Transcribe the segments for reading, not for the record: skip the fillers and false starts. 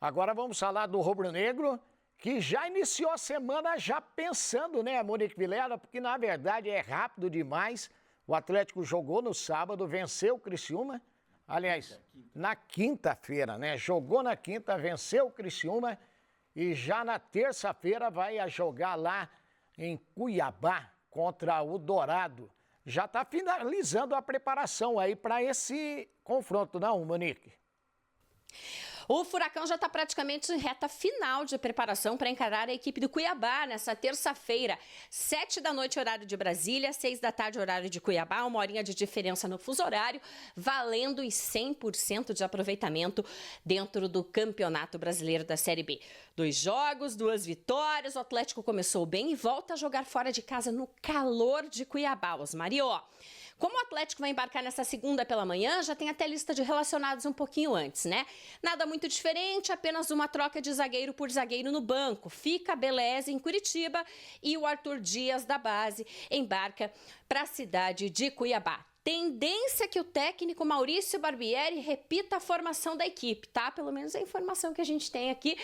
Agora vamos falar do rubro-negro, que já iniciou a semana já pensando, né, Monique Vilela, porque na verdade é rápido demais. O Atlético jogou no sábado, venceu o Criciúma, aliás, na quinta-feira, né? Jogou na quinta, venceu o Criciúma e já na terça-feira vai a jogar lá em Cuiabá contra o Dourado. Já está finalizando a preparação aí para esse confronto, não, Monique? O Furacão já está praticamente em reta final de preparação para encarar a equipe do Cuiabá nessa terça-feira, 7h, horário de Brasília, 6h, horário de Cuiabá, 1 horinha de diferença no fuso horário, valendo os 100% de aproveitamento dentro do Campeonato Brasileiro da Série B. 2 jogos, 2 vitórias, o Atlético começou bem e volta a jogar fora de casa no calor de Cuiabá, Osmarió. Como o Atlético vai embarcar nessa segunda pela manhã, já tem até lista de relacionados um pouquinho antes, né? Nada muito diferente, apenas uma troca de zagueiro por zagueiro no banco. Fica a Beleza em Curitiba e o Arthur Dias da base embarca para a cidade de Cuiabá. Tendência que o técnico Maurício Barbieri repita a formação da equipe, tá? Pelo menos a informação que a gente tem aqui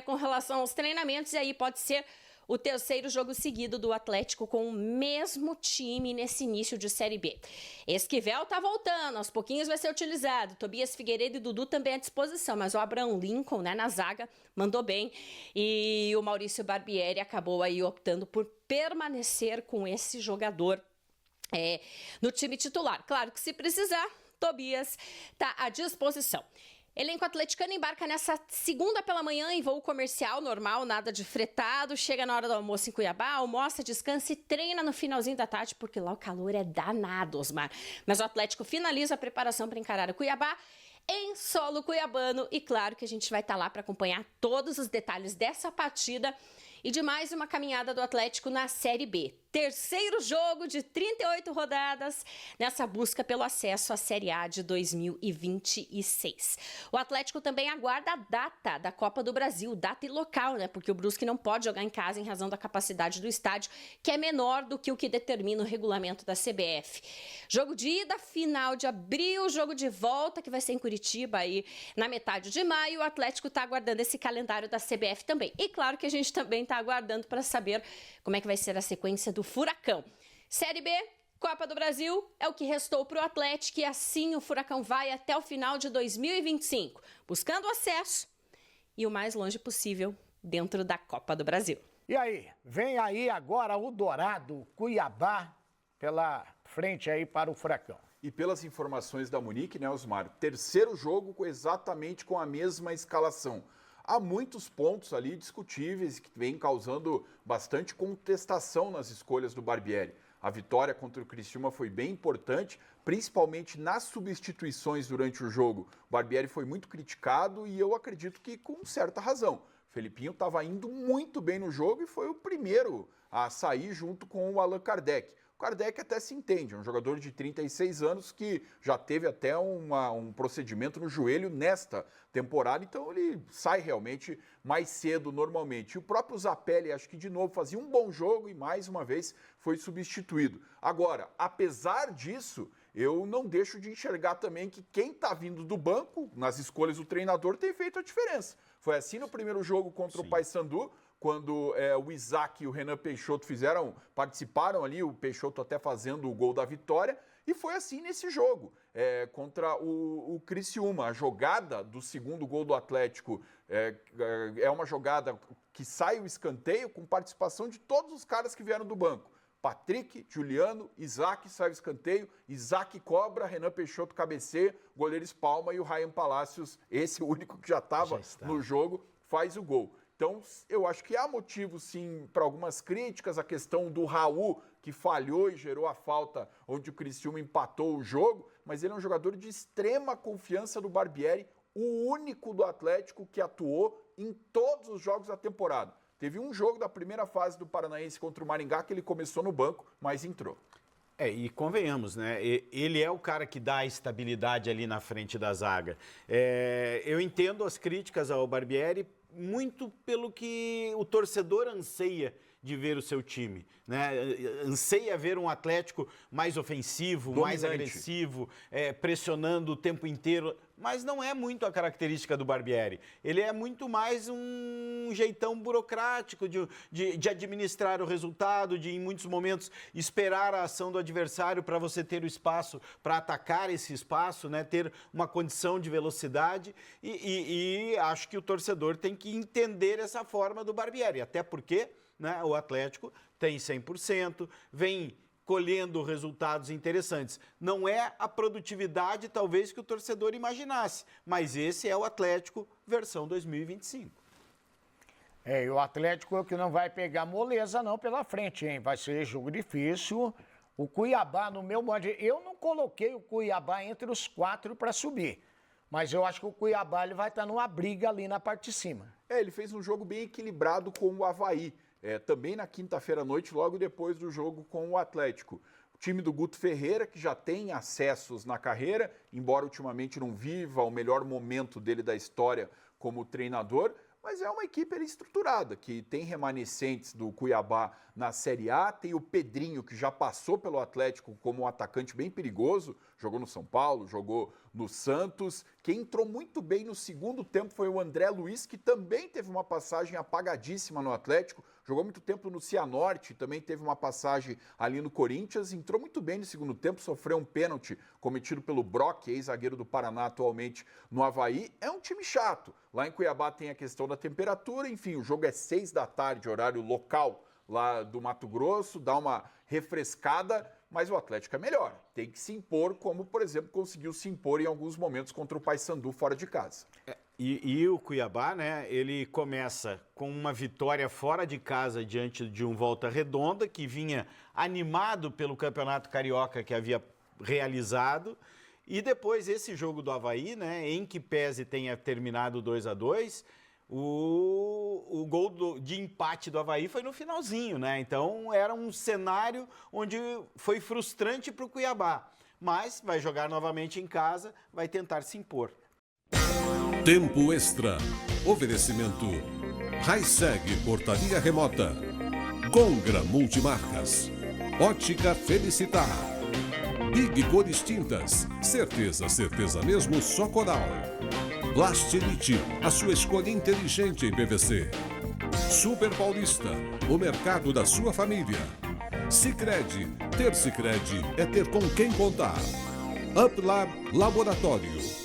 com relação aos treinamentos, e aí pode ser o terceiro jogo seguido do Atlético com o mesmo time nesse início de Série B. Esquivel tá voltando, aos pouquinhos vai ser utilizado. Tobias Figueiredo e Dudu também à disposição, mas o Abraham Lincoln, né, na zaga, mandou bem. E o Maurício Barbieri acabou aí optando por permanecer com esse jogador no time titular. Claro que se precisar, Tobias tá à disposição. Elenco atleticano embarca nessa segunda pela manhã em voo comercial normal, nada de fretado, chega na hora do almoço em Cuiabá, almoça, descansa e treina no finalzinho da tarde, porque lá o calor é danado, Osmar. Mas o Atlético finaliza a preparação para encarar o Cuiabá em solo cuiabano e claro que a gente vai estar lá para acompanhar todos os detalhes dessa partida e de mais uma caminhada do Atlético na Série B. Terceiro jogo de 38 rodadas nessa busca pelo acesso à Série A de 2026. O Atlético também aguarda a data da Copa do Brasil, data e local, né? Porque o Brusque não pode jogar em casa em razão da capacidade do estádio, que é menor do que o que determina o regulamento da CBF. Jogo de ida, final de abril, jogo de volta, que vai ser em Curitiba aí na metade de maio. O Atlético está aguardando esse calendário da CBF também. E claro que a gente também está aguardando para saber como é que vai ser a sequência do Furacão. Série B, Copa do Brasil, é o que restou para o Atlético e assim o Furacão vai até o final de 2025, buscando acesso e o mais longe possível dentro da Copa do Brasil. E aí, vem aí agora o Dourado, Cuiabá, pela frente aí para o Furacão. E pelas informações da Monique, né, Osmar, terceiro jogo exatamente com a mesma escalação. Há muitos pontos ali discutíveis que vêm causando bastante contestação nas escolhas do Barbieri. A vitória contra o Criciúma foi bem importante, principalmente nas substituições durante o jogo. O Barbieri foi muito criticado e eu acredito que com certa razão. O Felipinho estava indo muito bem no jogo e foi o primeiro a sair junto com o Allan Kardec. O Kardec até se entende, é um jogador de 36 anos que já teve até um procedimento no joelho nesta temporada, então ele sai realmente mais cedo normalmente. E o próprio Zapelli, acho que de novo fazia um bom jogo e mais uma vez foi substituído. Agora, apesar disso, eu não deixo de enxergar também que quem está vindo do banco, nas escolhas do treinador, tem feito a diferença. Foi assim no primeiro jogo contra o Paysandu, quando o Isaac e o Renan Peixoto participaram ali, o Peixoto até fazendo o gol da vitória, e foi assim nesse jogo, contra o Criciúma. A jogada do segundo gol do Atlético é uma jogada que sai o escanteio com participação de todos os caras que vieram do banco. Patrick, Juliano, Isaac sai o escanteio, Isaac cobra, Renan Peixoto cabeceia, goleiro espalma e o Ryan Palacios, esse único que já estava no jogo, faz o gol. Então, eu acho que há motivo, sim, para algumas críticas. A questão do Raul, que falhou e gerou a falta onde o Criciúma empatou o jogo, mas ele é um jogador de extrema confiança do Barbieri, o único do Atlético que atuou em todos os jogos da temporada. Teve um jogo da primeira fase do Paranaense contra o Maringá que ele começou no banco, mas entrou. E convenhamos, né? Ele é o cara que dá a estabilidade ali na frente da zaga. Eu entendo as críticas ao Barbieri muito pelo que o torcedor anseia de ver o seu time, né? Anseia ver um Atlético mais ofensivo, mais Dominante. agressivo, pressionando o tempo inteiro, mas não é muito a característica do Barbieri. Ele é muito mais um jeitão burocrático de administrar o resultado, de em muitos momentos esperar a ação do adversário para você ter o espaço para atacar esse espaço, né? Ter uma condição de velocidade e acho que o torcedor tem que entender essa forma do Barbieri, até porque, né, o Atlético tem 100%, vem colhendo resultados interessantes. Não é a produtividade, talvez, que o torcedor imaginasse, mas esse é o Atlético versão 2025. E o Atlético é que não vai pegar moleza não pela frente, hein? Vai ser jogo difícil. O Cuiabá, no meu modo, eu não coloquei o Cuiabá entre os 4 para subir, mas eu acho que o Cuiabá ele vai estar numa briga ali na parte de cima. Ele fez um jogo bem equilibrado com o Avaí. Também na quinta-feira à noite, logo depois do jogo com o Atlético. O time do Guto Ferreira, que já tem acessos na carreira, embora ultimamente não viva o melhor momento dele da história como treinador, mas é uma equipe estruturada, que tem remanescentes do Cuiabá na Série A, tem o Pedrinho, que já passou pelo Atlético como um atacante bem perigoso, jogou no São Paulo, jogou no Santos. Quem entrou muito bem no segundo tempo foi o André Luiz, que também teve uma passagem apagadíssima no Atlético, jogou muito tempo no Cianorte, também teve uma passagem ali no Corinthians, entrou muito bem no segundo tempo, sofreu um pênalti cometido pelo Brock, ex-zagueiro do Paraná atualmente no Avaí. É um time chato. Lá em Cuiabá tem a questão da temperatura, enfim, o jogo é 6 da tarde, horário local lá do Mato Grosso, dá uma refrescada, mas o Atlético é melhor. Tem que se impor, como, por exemplo, conseguiu se impor em alguns momentos contra o Paysandu fora de casa. E o Cuiabá, né, ele começa com uma vitória fora de casa diante de um Volta Redonda, que vinha animado pelo Campeonato Carioca que havia realizado, e depois esse jogo do Avaí, né, em que pese tenha terminado 2-2, o gol de empate do Avaí foi no finalzinho, né? Então era um cenário onde foi frustrante para o Cuiabá, mas vai jogar novamente em casa, vai tentar se impor. Tempo Extra. Oferecimento Hi-Seg Portaria Remota. Gongra Multimarcas. Ótica Felicitar. Big Cores Tintas. Certeza, certeza mesmo, só Coral. Plastilite, a sua escolha inteligente em PVC. Super Paulista, o mercado da sua família. Sicredi, ter Sicredi é ter com quem contar. UpLab Laboratório.